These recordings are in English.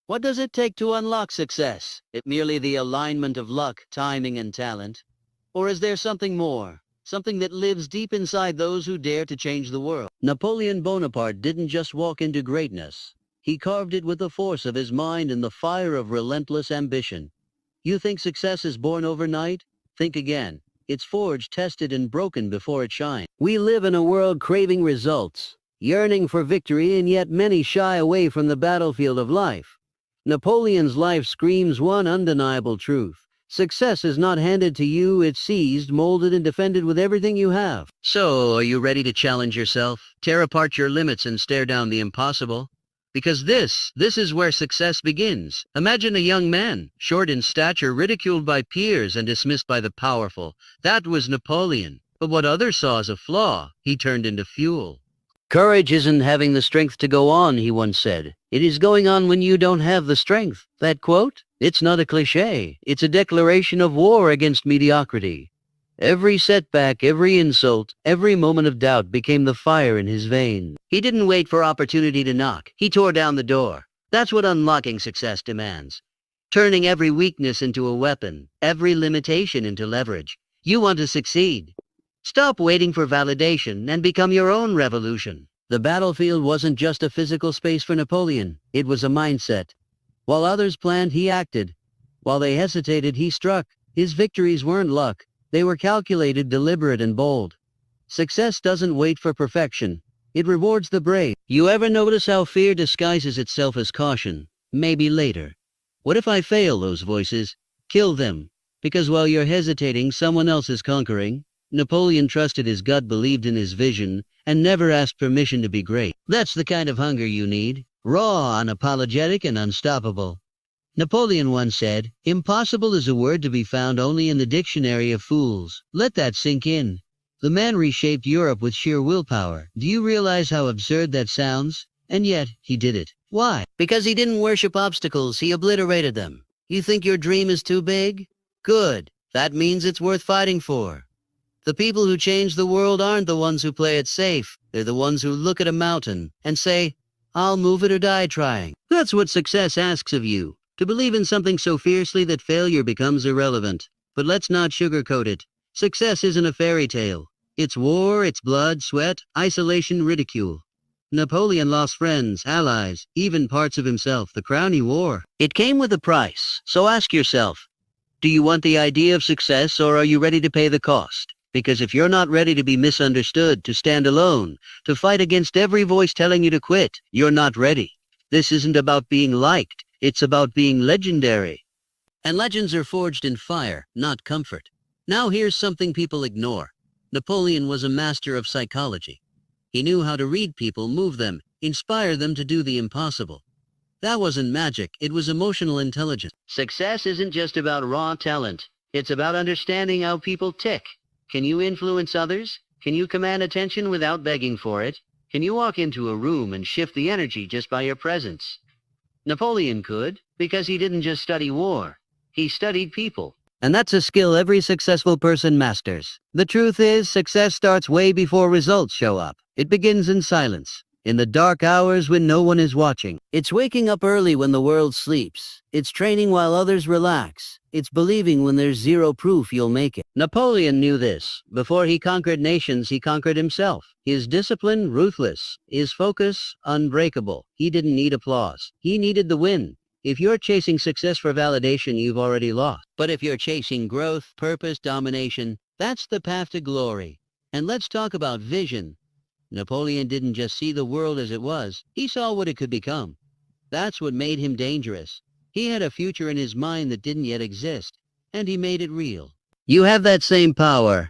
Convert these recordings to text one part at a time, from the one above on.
What does it take to unlock success? Is it merely the alignment of luck, timing, and talent? Or is there something more? Something that lives deep inside those who dare to change the world? Napoleon Bonaparte didn't just walk into greatness. He carved it with the force of his mind and the fire of relentless ambition. You think success is born overnight? Think again. It's forged, tested, and broken before it shines. We live in a world craving results, yearning for victory, and yet many shy away from the battlefield of life. Napoleon's life screams one undeniable truth. Success is not handed to you, it's seized, molded, and defended with everything you have. So, are you ready to challenge yourself? Tear apart your limits and stare down the impossible? Because this is where success begins. Imagine a young man, short in stature, ridiculed by peers and dismissed by the powerful. That was Napoleon. But what others saw as a flaw, he turned into fuel. Courage isn't having the strength to go on, he once said. It is going on when you don't have the strength. That quote? It's not a cliché. It's a declaration of war against mediocrity. Every setback, every insult, every moment of doubt became the fire in his veins. He didn't wait for opportunity to knock. He tore down the door. That's what unlocking success demands. Turning every weakness into a weapon, every limitation into leverage. You want to succeed. Stop waiting for validation and become your own revolution. The battlefield wasn't just a physical space for Napoleon. It was a mindset. While others planned, he acted. While they hesitated, he struck. His victories weren't luck. They were calculated, deliberate, and bold. Success doesn't wait for perfection. It rewards the brave. You ever notice how fear disguises itself as caution? Maybe later. What if I fail? Those voices. Kill them. Because while you're hesitating, someone else is conquering. Napoleon trusted his gut, believed in his vision, and never asked permission to be great. That's the kind of hunger you need. Raw, unapologetic, and unstoppable. Napoleon once said, "Impossible is a word to be found only in the dictionary of fools." Let that sink in. The man reshaped Europe with sheer willpower. Do you realize how absurd that sounds? And yet, he did it. Why? Because he didn't worship obstacles, he obliterated them. You think your dream is too big? Good. That means it's worth fighting for. The people who change the world aren't the ones who play it safe. They're the ones who look at a mountain and say, "I'll move it or die trying." That's what success asks of you. To believe in something so fiercely that failure becomes irrelevant. But let's not sugarcoat it. Success isn't a fairy tale. It's war, it's blood, sweat, isolation, ridicule. Napoleon lost friends, allies, even parts of himself. The crown he wore. It came with a price. So ask yourself, do you want the idea of success, or are you ready to pay the cost? Because if you're not ready to be misunderstood, to stand alone, to fight against every voice telling you to quit, you're not ready. This isn't about being liked. It's about being legendary. And legends are forged in fire, not comfort. Now here's something people ignore. Napoleon was a master of psychology. He knew how to read people, move them, inspire them to do the impossible. That wasn't magic, it was emotional intelligence. Success isn't just about raw talent. It's about understanding how people tick. Can you influence others? Can you command attention without begging for it? Can you walk into a room and shift the energy just by your presence? Napoleon could, because he didn't just study war. He studied people. And that's a skill every successful person masters. The truth is, success starts way before results show up. It begins in silence, in the dark hours when no one is watching. It's waking up early when the world sleeps. It's training while others relax. It's believing when there's zero proof you'll make it. Napoleon knew this. Before he conquered nations, he conquered himself. His discipline, ruthless. His focus, unbreakable. He didn't need applause. He needed the win. If you're chasing success for validation, you've already lost. But if you're chasing growth, purpose, domination, that's the path to glory. And let's talk about vision. Napoleon didn't just see the world as it was. He saw what it could become. That's what made him dangerous. He had a future in his mind that didn't yet exist, and he made it real. You have that same power.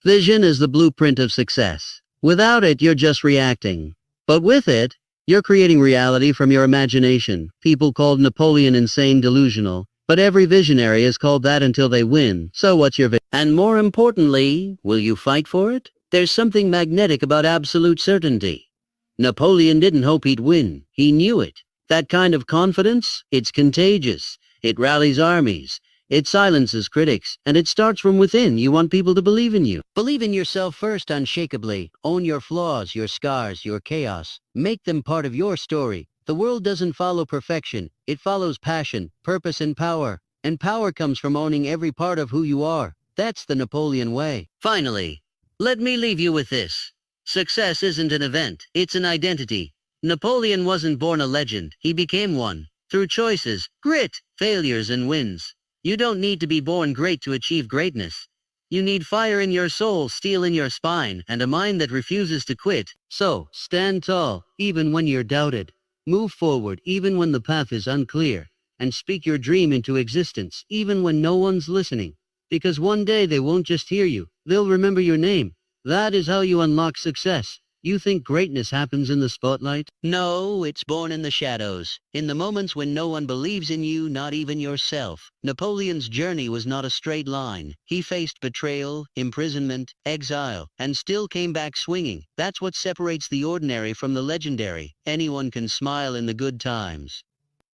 Vision is the blueprint of success. Without it, you're just reacting. But with it, you're creating reality from your imagination. People called Napoleon insane, delusional, but every visionary is called that until they win. So what's your vision? And more importantly, will you fight for it? There's something magnetic about absolute certainty. Napoleon didn't hope he'd win. He knew it. That kind of confidence, it's contagious. It rallies armies. It silences critics, and it starts from within. You want people to believe in you. Believe in yourself first, unshakably. Own your flaws, your scars, your chaos. Make them part of your story. The world doesn't follow perfection, it follows passion, purpose and power. And power comes from owning every part of who you are. That's the Napoleon way. Finally, let me leave you with this. Success isn't an event, it's an identity. Napoleon wasn't born a legend, he became one. Through choices, grit, failures and wins. You don't need to be born great to achieve greatness. You need fire in your soul, steel in your spine, and a mind that refuses to quit. So, stand tall, even when you're doubted. Move forward, even when the path is unclear. And speak your dream into existence, even when no one's listening. Because one day they won't just hear you, they'll remember your name. That is how you unlock success. You think greatness happens in the spotlight? No, it's born in the shadows. In the moments when no one believes in you, not even yourself. Napoleon's journey was not a straight line. He faced betrayal, imprisonment, exile, and still came back swinging. That's what separates the ordinary from the legendary. Anyone can smile in the good times.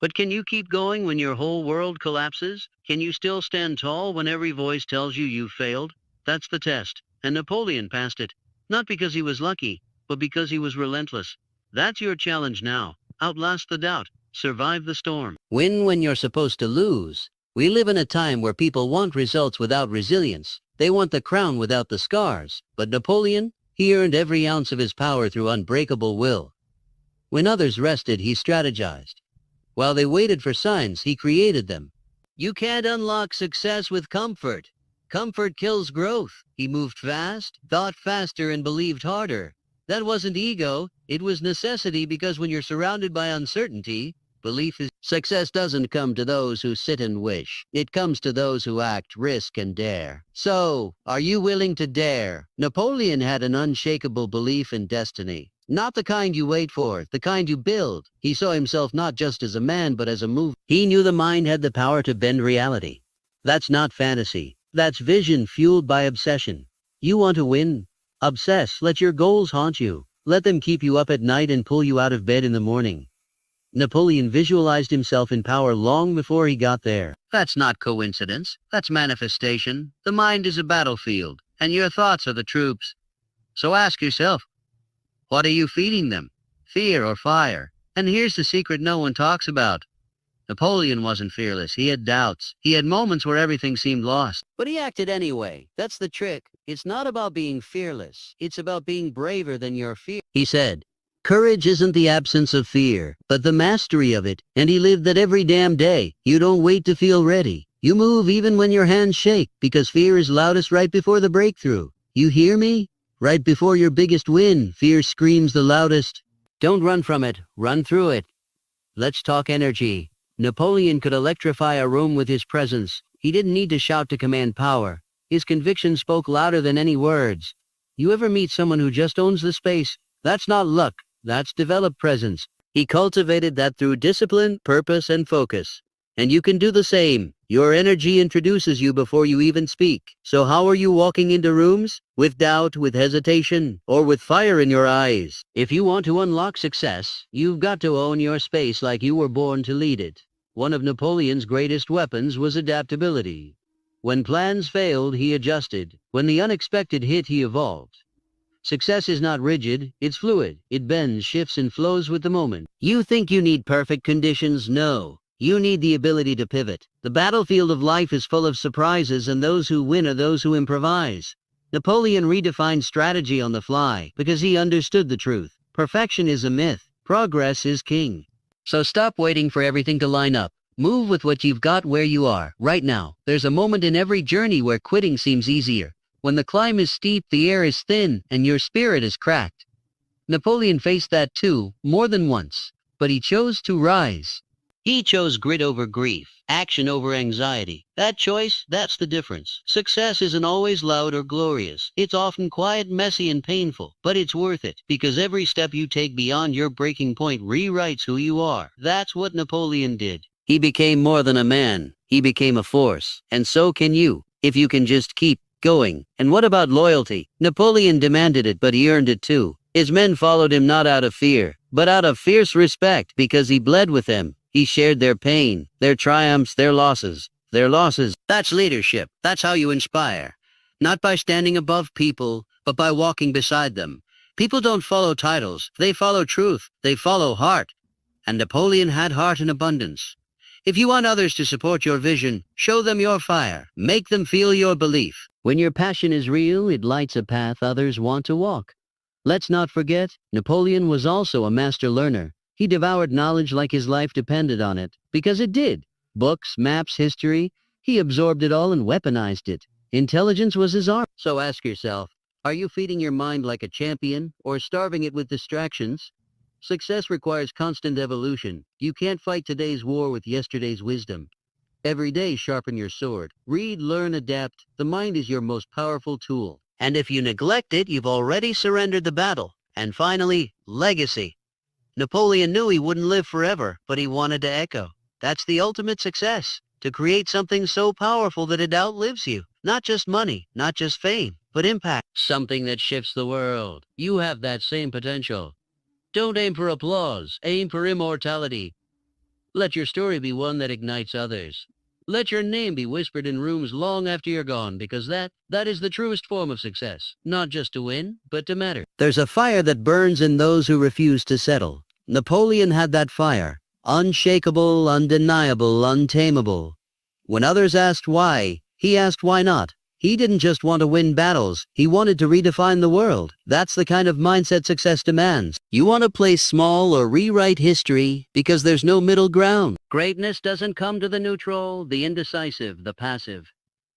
But can you keep going when your whole world collapses? Can you still stand tall when every voice tells you you've failed? That's the test. And Napoleon passed it. Not because he was lucky, but because he was relentless. That's your challenge now. Outlast the doubt. Survive the storm. Win when you're supposed to lose. We live in a time where people want results without resilience. They want the crown without the scars. But Napoleon, he earned every ounce of his power through unbreakable will. When others rested, he strategized. While they waited for signs, he created them. You can't unlock success with comfort. Comfort kills growth. He moved fast, thought faster, and believed harder. That wasn't ego, it was necessity, because when you're surrounded by uncertainty, belief is... Success doesn't come to those who sit and wish. It comes to those who act, risk, and dare. So, are you willing to dare? Napoleon had an unshakable belief in destiny. Not the kind you wait for, the kind you build. He saw himself not just as a man, but as a mover. He knew the mind had the power to bend reality. That's not fantasy. That's vision fueled by obsession. You want to win? Obsess, let your goals haunt you. Let them keep you up at night and pull you out of bed in the morning. Napoleon visualized himself in power long before he got there. That's not coincidence. That's manifestation. The mind is a battlefield, and your thoughts are the troops. So ask yourself, what are you feeding them? Fear or fire? And here's the secret no one talks about. Napoleon wasn't fearless. He had doubts. He had moments where everything seemed lost. But he acted anyway. That's the trick. It's not about being fearless. It's about being braver than your fear. He said, courage isn't the absence of fear, but the mastery of it. And he lived that every damn day. You don't wait to feel ready. You move even when your hands shake, because fear is loudest right before the breakthrough. You hear me? Right before your biggest win, fear screams the loudest. Don't run from it. Run through it. Let's talk energy. Napoleon could electrify a room with his presence. He didn't need to shout to command power. His conviction spoke louder than any words. You ever meet someone who just owns the space? That's not luck. That's developed presence. He cultivated that through discipline, purpose, and focus. And you can do the same. Your energy introduces you before you even speak. So how are you walking into rooms? With doubt, with hesitation, or with fire in your eyes? If you want to unlock success, you've got to own your space like you were born to lead it. One of Napoleon's greatest weapons was adaptability. When plans failed, he adjusted. When the unexpected hit, he evolved. Success is not rigid, it's fluid. It bends, shifts, and flows with the moment. You think you need perfect conditions? No. You need the ability to pivot. The battlefield of life is full of surprises, and those who win are those who improvise. Napoleon redefined strategy on the fly because he understood the truth. Perfection is a myth. Progress is king. So stop waiting for everything to line up. Move with what you've got where you are, right now. There's a moment in every journey where quitting seems easier. When the climb is steep, the air is thin, and your spirit is cracked. Napoleon faced that too, more than once. But he chose to rise. He chose grit over grief, action over anxiety. That choice, that's the difference. Success isn't always loud or glorious. It's often quiet, messy, and painful. But it's worth it, because every step you take beyond your breaking point rewrites who you are. That's what Napoleon did. He became more than a man. He became a force. And so can you, if you can just keep going. And what about loyalty? Napoleon demanded it, but he earned it too. His men followed him not out of fear, but out of fierce respect, because he bled with them. He shared their pain, their triumphs, their losses. That's leadership. That's how you inspire. Not by standing above people, but by walking beside them. People don't follow titles. They follow truth. They follow heart. and Napoleon had heart in abundance. If you want others to support your vision, show them your fire. Make them feel your belief. When your passion is real, it lights a path others want to walk. Let's not forget, Napoleon was also a master learner. He devoured knowledge like his life depended on it, because it did. Books, maps, history, he absorbed it all and weaponized it. Intelligence was his arm. So ask yourself, are you feeding your mind like a champion, or starving it with distractions? Success requires constant evolution. You can't fight today's war with yesterday's wisdom. Every day sharpen your sword. Read, learn, adapt. The mind is your most powerful tool. And if you neglect it, you've already surrendered the battle. And finally, legacy. Napoleon knew he wouldn't live forever, but he wanted to echo. That's the ultimate success. To create something so powerful that it outlives you. Not just money, not just fame, but impact. Something that shifts the world. You have that same potential. Don't aim for applause, aim for immortality. Let your story be one that ignites others. Let your name be whispered in rooms long after you're gone, because that is the truest form of success. Not just to win, but to matter. There's a fire that burns in those who refuse to settle. Napoleon had that fire. Unshakable, undeniable, untamable. When others asked why, he asked why not. He didn't just want to win battles, he wanted to redefine the world. That's the kind of mindset success demands. You want to play small or rewrite history because there's no middle ground. Greatness doesn't come to the neutral, the indecisive, the passive.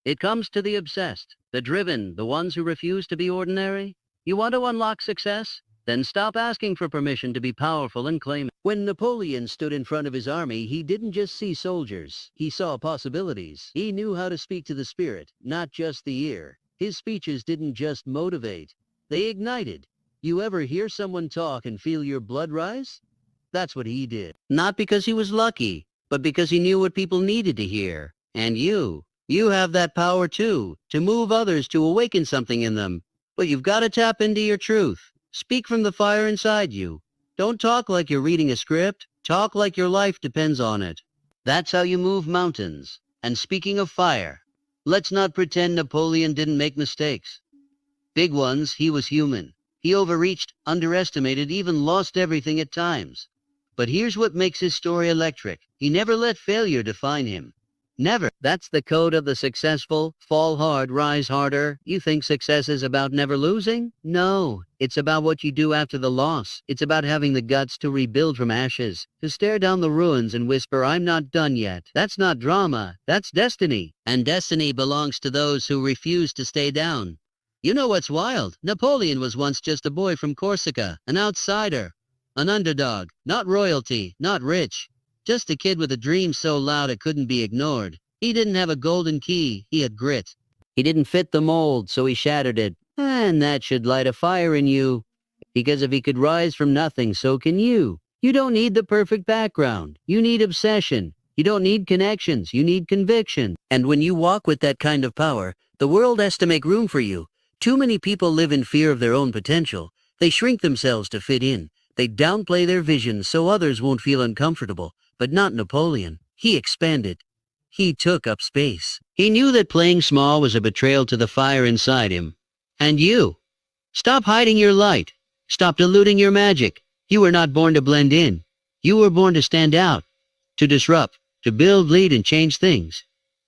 It comes to the obsessed, the driven, the ones who refuse to be ordinary. You want to unlock success? Then stop asking for permission to be powerful and claim it. When Napoleon stood in front of his army, he didn't just see soldiers. He saw possibilities. He knew how to speak to the spirit, not just the ear. His speeches didn't just motivate. They ignited. You ever hear someone talk and feel your blood rise? That's what he did. Not because he was lucky, but because he knew what people needed to hear. And you have that power too, to move others, to awaken something in them. But you've got to tap into your truth. Speak from the fire inside you. Don't talk like you're reading a script. Talk like your life depends on it. That's how you move mountains. And speaking of fire, let's not pretend Napoleon didn't make mistakes. Big ones. He was human. He overreached, underestimated, even lost everything at times. But here's what makes his story electric. He never let failure define him. Never. That's the code of the successful. Fall hard, rise harder. You think success is about never losing? No. It's about what you do after the loss. It's about having the guts to rebuild from ashes, to stare down the ruins and whisper, I'm not done yet. That's not drama. That's destiny. And destiny belongs to those who refuse to stay down. You know what's wild? Napoleon was once just a boy from Corsica, an outsider, an underdog, not royalty, not rich. Just a kid with a dream so loud it couldn't be ignored. He didn't have a golden key, he had grit. He didn't fit the mold, so he shattered it. And that should light a fire in you. Because if he could rise from nothing, so can you. You don't need the perfect background. You need obsession. You don't need connections. You need conviction. And when you walk with that kind of power, the world has to make room for you. Too many people live in fear of their own potential. They shrink themselves to fit in. They downplay their visions so others won't feel uncomfortable. But not Napoleon. He expanded. He took up space. He knew that playing small was a betrayal to the fire inside him. And you? Stop hiding your light. Stop diluting your magic. You were not born to blend in. You were born to stand out, to disrupt, to build, lead, and change things.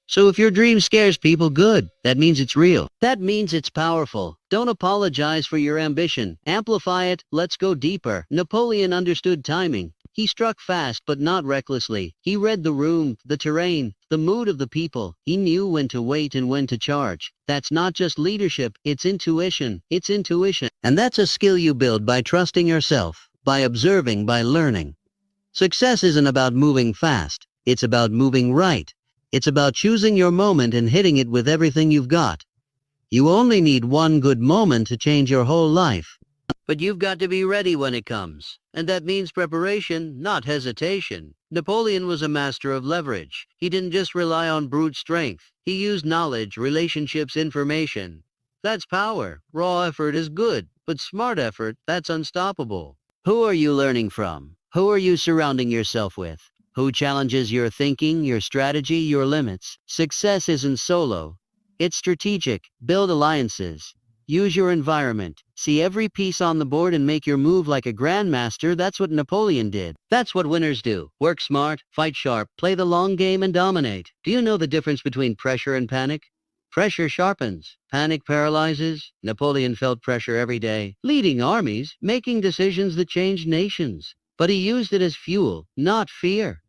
So if your dream scares people, good. That means it's real. That means it's powerful. Don't apologize for your ambition. Amplify it. Let's go deeper. Napoleon understood timing. He struck fast, but not recklessly. He read the room, the terrain, the mood of the people. He knew when to wait and when to charge. That's not just leadership, it's intuition. It's intuition. And that's a skill you build by trusting yourself, by observing, by learning. Success isn't about moving fast. It's about moving right. It's about choosing your moment and hitting it with everything you've got. You only need one good moment to change your whole life. But you've got to be ready when it comes. And that means preparation, not hesitation. Napoleon was a master of leverage. He didn't just rely on brute strength. He used knowledge, relationships, information. That's power. Raw effort is good, but smart effort, that's unstoppable. Who are you learning from? Who are you surrounding yourself with? Who challenges your thinking, your strategy, your limits? Success isn't solo. It's strategic. Build alliances. Use your environment. See every piece on the board and make your move like a grandmaster. That's what Napoleon did. That's what winners do. Work smart, fight sharp, play the long game, and dominate. Do you know the difference between pressure and panic? Pressure sharpens. Panic paralyzes. Napoleon felt pressure every day, leading armies, making decisions that changed nations. But he used it as fuel, not fear.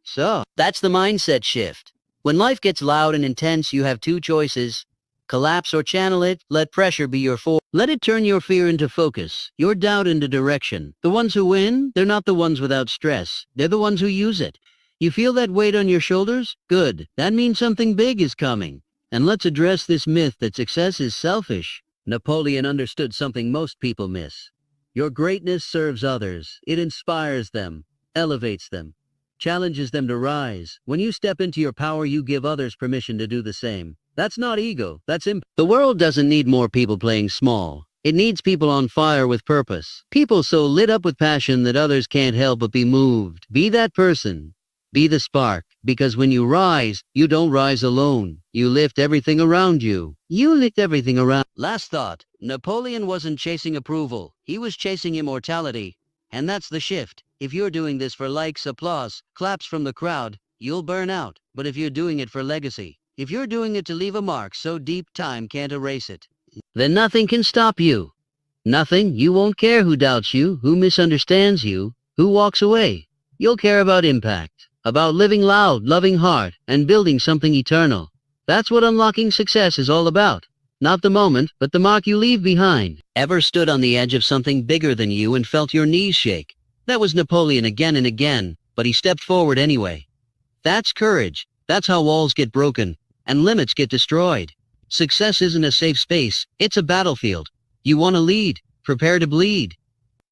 So, that's the mindset shift. When life gets loud and intense, you have two choices. Collapse or channel it. Let pressure be your force. Let it turn your fear into focus, your doubt into direction. The ones who win, they're not the ones without stress. They're the ones who use it. You feel that weight on your shoulders? Good. That means something big is coming. And let's address this myth that success is selfish. Napoleon understood something most people miss. Your greatness serves others. It inspires them, elevates them, challenges them to rise. When you step into your power, you give others permission to do the same. That's not ego, that's impact. The world doesn't need more people playing small. It needs people on fire with purpose. People so lit up with passion that others can't help but be moved. Be that person. Be the spark. Because when you rise, you don't rise alone. You lift everything around you. You lift everything around. Last thought. Napoleon wasn't chasing approval. He was chasing immortality. And that's the shift. If you're doing this for likes, applause, claps from the crowd, you'll burn out. But if you're doing it for legacy, if you're doing it to leave a mark so deep time can't erase it, then nothing can stop you. Nothing. You won't care who doubts you, who misunderstands you, who walks away. You'll care about impact, about living loud, loving hard, and building something eternal. That's what unlocking success is all about. Not the moment, but the mark you leave behind. Ever stood on the edge of something bigger than you and felt your knees shake? That was Napoleon again and again, but he stepped forward anyway. That's courage. That's how walls get broken and limits get destroyed. Success isn't a safe space, it's a battlefield. You want to lead, prepare to bleed.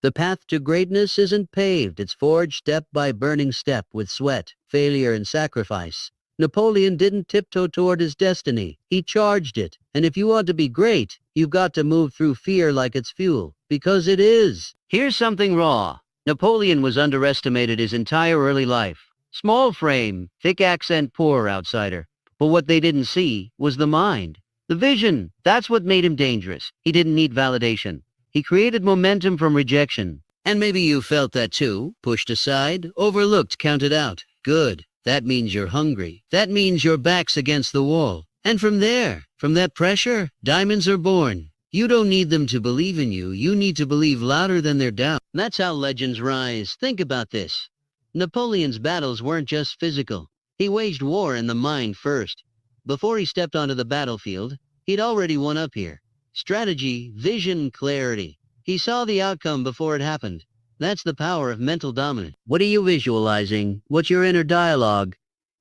The path to greatness isn't paved, it's forged step by burning step with sweat, failure, and sacrifice. Napoleon didn't tiptoe toward his destiny, he charged it. And if you want to be great, you've got to move through fear like it's fuel, because it is. Here's something raw. Napoleon was underestimated his entire early life. Small frame, thick accent, poor outsider. But what they didn't see was the mind. The vision, that's what made him dangerous. He didn't need validation. He created momentum from rejection. And maybe you felt that too. Pushed aside, overlooked, counted out. Good. That means you're hungry. That means your back's against the wall. And from there, from that pressure, diamonds are born. You don't need them to believe in you. You need to believe louder than their doubt. That's how legends rise. Think about this. Napoleon's battles weren't just physical. He waged war in the mind first. Before he stepped onto the battlefield, he'd already won up here. Strategy, vision, clarity. He saw the outcome before it happened. That's the power of mental dominance. What are you visualizing? What's your inner dialogue?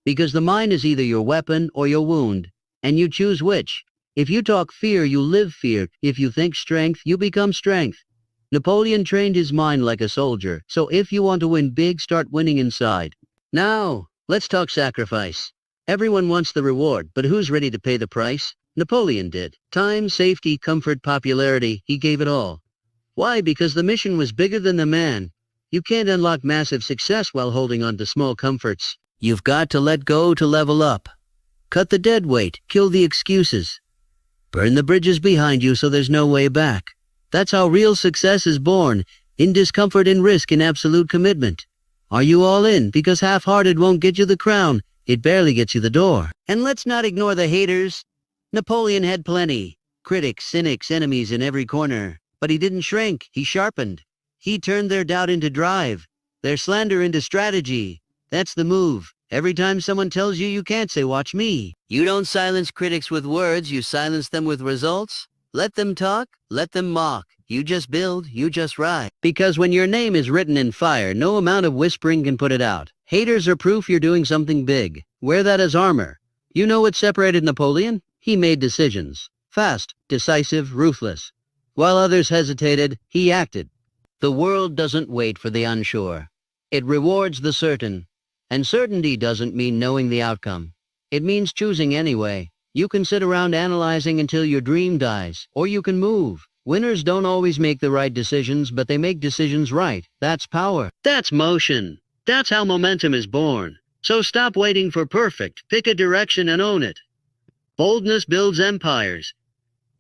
Because the mind is either your weapon or your wound, and you choose which. If you talk fear, you live fear. If you think strength, you become strength. Napoleon trained his mind like a soldier, so if you want to win big, start winning inside. Now, let's talk sacrifice. Everyone wants the reward, but who's ready to pay the price? Napoleon did. Time, safety, comfort, popularity, he gave it all. Why? Because the mission was bigger than the man. You can't unlock massive success while holding on to small comforts. You've got to let go to level up. Cut the dead weight, kill the excuses. Burn the bridges behind you so there's no way back. That's how real success is born, in discomfort, in risk, in absolute commitment. Are you all in? Because half-hearted won't get you the crown. It barely gets you the door. And let's not ignore the haters. Napoleon had plenty. Critics, cynics, enemies in every corner. But he didn't shrink. He sharpened. He turned their doubt into drive. Their slander into strategy. That's the move. Every time someone tells you you can't, say, watch me. You don't silence critics with words. You silence them with results. Let them talk. Let them mock. You just build. You just rise. Because when your name is written in fire, no amount of whispering can put it out. Haters are proof you're doing something big. Wear that as armor. You know what separated Napoleon? He made decisions. Fast, decisive, ruthless. While others hesitated, he acted. The world doesn't wait for the unsure. It rewards the certain. And certainty doesn't mean knowing the outcome. It means choosing anyway. You can sit around analyzing until your dream dies, or you can move. Winners don't always make the right decisions, but they make decisions right. That's power. That's motion. That's how momentum is born. So stop waiting for perfect. Pick a direction and own it. Boldness builds empires.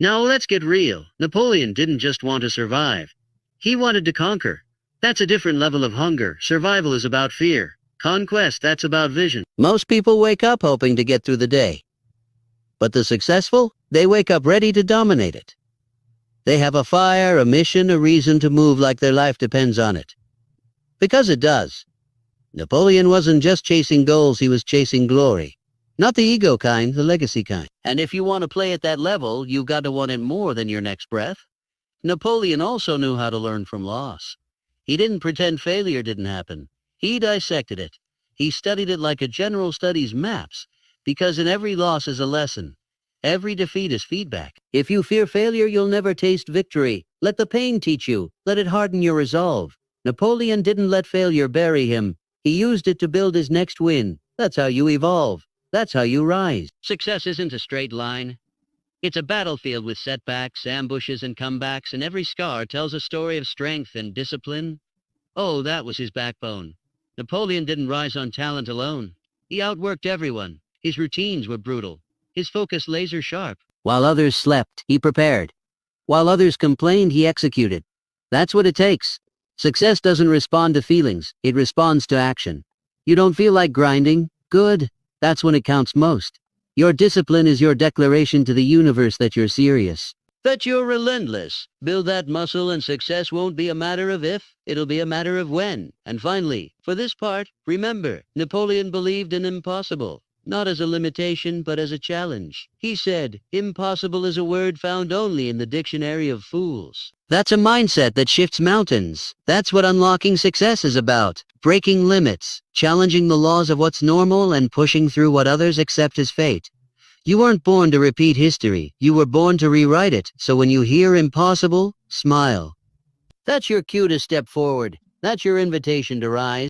Now let's get real. Napoleon didn't just want to survive. He wanted to conquer. That's a different level of hunger. Survival is about fear. Conquest, that's about vision. Most people wake up hoping to get through the day. But the successful, they wake up ready to dominate it. They have a fire, a mission, a reason to move like their life depends on it. Because it does. Napoleon wasn't just chasing goals, he was chasing glory. Not the ego kind, the legacy kind. And if you want to play at that level, you've got to want it more than your next breath. Napoleon also knew how to learn from loss. He didn't pretend failure didn't happen. He dissected it. He studied it like a general studies maps, because in every loss is a lesson. Every defeat is feedback. If you fear failure, you'll never taste victory. Let the pain teach you. Let it harden your resolve. Napoleon didn't let failure bury him. He used it to build his next win. That's how you evolve. That's how you rise. Success isn't a straight line. It's a battlefield with setbacks, ambushes, and comebacks, and every scar tells a story of strength and discipline. Oh, that was his backbone. Napoleon didn't rise on talent alone. He outworked everyone. His routines were brutal. His focus laser sharp. While others slept, he prepared. While others complained, he executed. That's what it takes. Success doesn't respond to feelings, it responds to action. You don't feel like grinding? Good. That's when it counts most. Your discipline is your declaration to the universe that you're serious. That you're relentless. Build that muscle and success won't be a matter of if, it'll be a matter of when. And finally, for this part, remember, Napoleon believed in impossible. Not as a limitation, but as a challenge. He said, impossible is a word found only in the dictionary of fools. That's a mindset that shifts mountains. That's what unlocking success is about. Breaking limits, challenging the laws of what's normal, and pushing through what others accept as fate. You weren't born to repeat history. You were born to rewrite it. So when you hear impossible, smile. That's your cue to step forward. That's your invitation to rise.